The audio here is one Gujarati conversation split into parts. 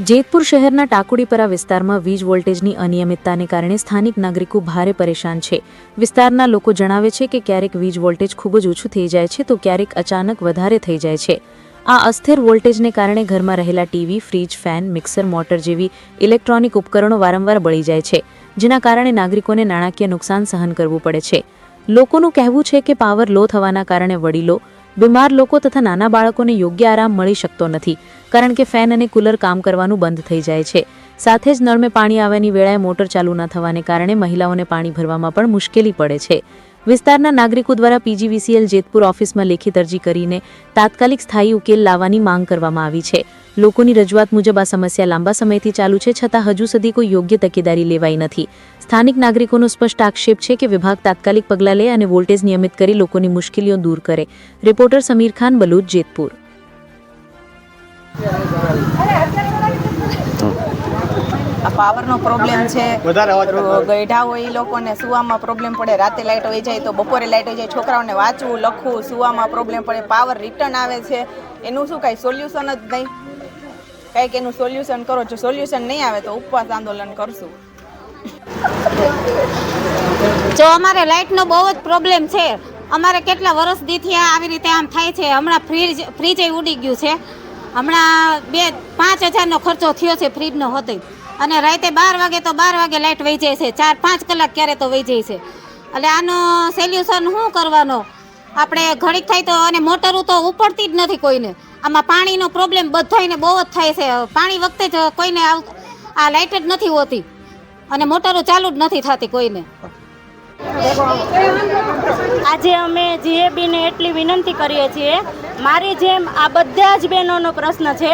જેતપુર શહેરના ટાકુડીપરા વિસ્તારમાં વીજ વોલ્ટેજની અનિયમિતતાને કારણે સ્થાનિક નાગરિકો ભારે પરેશાન છે। વિસ્તારના લોકો જણાવે છે કે ક્યારેક વીજ વોલ્ટેજ ખૂબ જ ઓછું થઈ જાય છે તો ક્યારેક અચાનક વધારે થઈ જાય છે। આ અસ્થિર વોલ્ટેજને કારણે ઘરમાં રહેલા TV, fridge, fan, mixer, motor જેવી ઇલેક્ટ્રોનિક ઉપકરણો વારંવાર બળી જાય છે, જેના કારણે નાગરિકોને નાણાકીય નુકસાન સહન કરવું પડે છે। લોકોનું કહેવું છે કે પાવર લો થવાના કારણે વડીલો, બીમાર લોકો તથા નાના બાળકોને યોગ્ય આરામ મળી શકતો નથી, કારણ કે ફેન અને કુલર કામ કરવાનું બંધ થઈ જાય છે। સાથે જ નળમાં પાણી આવવાની વેળાએ મોટર ચાલુ ન થવાને કારણે મહિલાઓને પાણી ભરવામાં પણ મુશ્કેલી પડે છે। વિસ્તારના નાગરિકો દ્વારા પીજીવીસીએલ જેતપુર ઓફિસમાં લેખિત અરજી કરીને તાત્કાલિક સ્થાયી ઉકેલ લાવવાની માંગ કરવામાં આવી છે। લોકોની રજૂઆત મુજબ આ સમસ્યા લાંબા સમયથી ચાલુ છે, છતાં હજુ સુધી કોઈ યોગ્ય તકેદારી લેવાઈ નથી। સ્થાનિક નાગરિકોનો સ્પષ્ટ આક્ષેપ છે કે વિભાગ તાત્કાલિક પગલાં લે અને વોલ્ટેજ નિયમિત કરી લોકોની મુશ્કેલીઓ દૂર કરે। રિપોર્ટર સમીર ખાન, બલુચ, જેતપુર। આ પાવરનો પ્રોબ્લેમ છે, ગઈઢા હોય એ લોકોને સુવામાં પ્રોબ્લેમ પડે, રાતે લાઇટ વહી જાય તો બપોરે લાઇટ વહી જાય, છોકરાઓને વાંચવું, લખવું, સુવામાં પ્રોબ્લેમ પડે, પાવર રિટર્ન આવે છે, એનું શું કાંઈ સોલ્યુશન જ નહીં। કાંઈક એનું સોલ્યુશન કરો, જો સોલ્યુશન નહીં આવે તો ઉપવાસ આંદોલન કરશું। જો અમારે લાઇટનો બહુ જ પ્રોબ્લેમ છે, અમારે કેટલા વર્ષ દીથી આવી રીતે આમ થાય છે। હમણાં ફ્રીજ ઉડી ગયું છે, હમણાં 5,000નો ખર્ચો થયો છે ફ્રીજનો હતો, અને રાતે 12 વાગે તો 12 વાગે લાઇટ વહી જાય છે, 4-5 કલાક ક્યારે તો વહી જાય છે। એટલે આનો સોલ્યુશન શું કરવાનો? આપણે ઘડીક થાય તો, અને મોટરું તો ઉપડતી જ નથી કોઈને। આમાં પાણીનો પ્રોબ્લેમ બધાને બહુ જ થાય છે, પાણી વખતે જ કોઈને આ લાઇટ જ નથી હોતી અને મોટરો ચાલુ જ નથી થતી કોઈને। આજે અમે જીએબીને એટલી વિનંતી કરીએ છીએ, મારી જેમ આ બધા જ બહેનોનો પ્રશ્ન છે।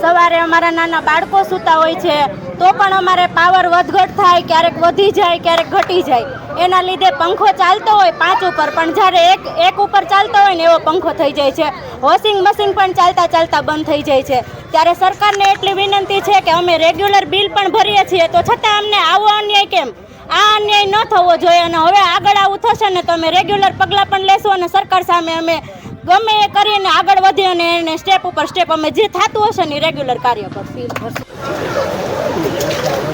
સવારે અમારા નાના બાળકો સૂતા હોય છે તો પણ અમારે પાવર વધઘટ થાય, ક્યારેક વધી જાય, ક્યારેક ઘટી જાય। એના લીધે પંખો ચાલતો હોય 5 ઉપર, પણ જ્યારે એક ઉપર ચાલતો હોય ને એવો પંખો થઈ જાય છે। વોશિંગ મશીન પણ ચાલતા ચાલતા બંધ થઈ જાય છે। ત્યારે સરકારને એટલી વિનંતી છે કે અમે રેગ્યુલર બિલ પણ ભરીએ છીએ, તો છતાં અમને આવો અન્યાય કેમ? આ અન્યાય ન થવો જોઈએ, અને હવે આગળ આવું થશે ને તો અમે રેગ્યુલર પગલાં પણ લેશું, અને સરકાર સામે અમે ગમે એ કરીને આગળ વધીએ અને એને સ્ટેપ ઉપર સ્ટેપ અમે જે થતું હશે ને રેગ્યુલર કાર્ય કરશું।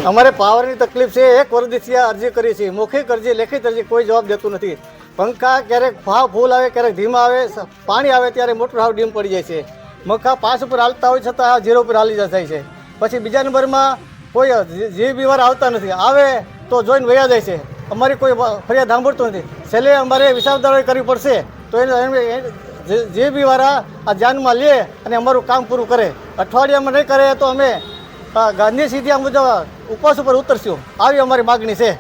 અમારે પાવરની તકલીફ છે, 1 વર્ષથી અરજી કરી છે, મૌખિક અરજી, લેખિત અરજી, કોઈ જવાબ દેતું નથી। પંખા ક્યારેક ફૂલ આવે, ક્યારેક ધીમા આવે, પાણી આવે ત્યારે મોટર હાવ ડીમ પડી જાય છે। પંખા 5 ઉપર હાલતા હોય છતાં 0 ઉપર હાલી જાય છે। પછી બીજા નંબરમાં કોઈ જીબી વાળા આવતા નથી, આવે તો જોઈને વયા જાય છે। અમારી કોઈ ફરિયાદ સાંભળતું નથી। છેલ્લે અમારે વિસાવદારી કરવી પડશે તો એને જીબી વાળા આ ધ્યાનમાં લે અને અમારું કામ પૂરું કરે। અઠવાડિયામાં નહીં કરે તો અમે ગાંધી સીધા મુજબ ઉપવાસ ઉપર ઉતરશું, આવી અમારી માગણી છે।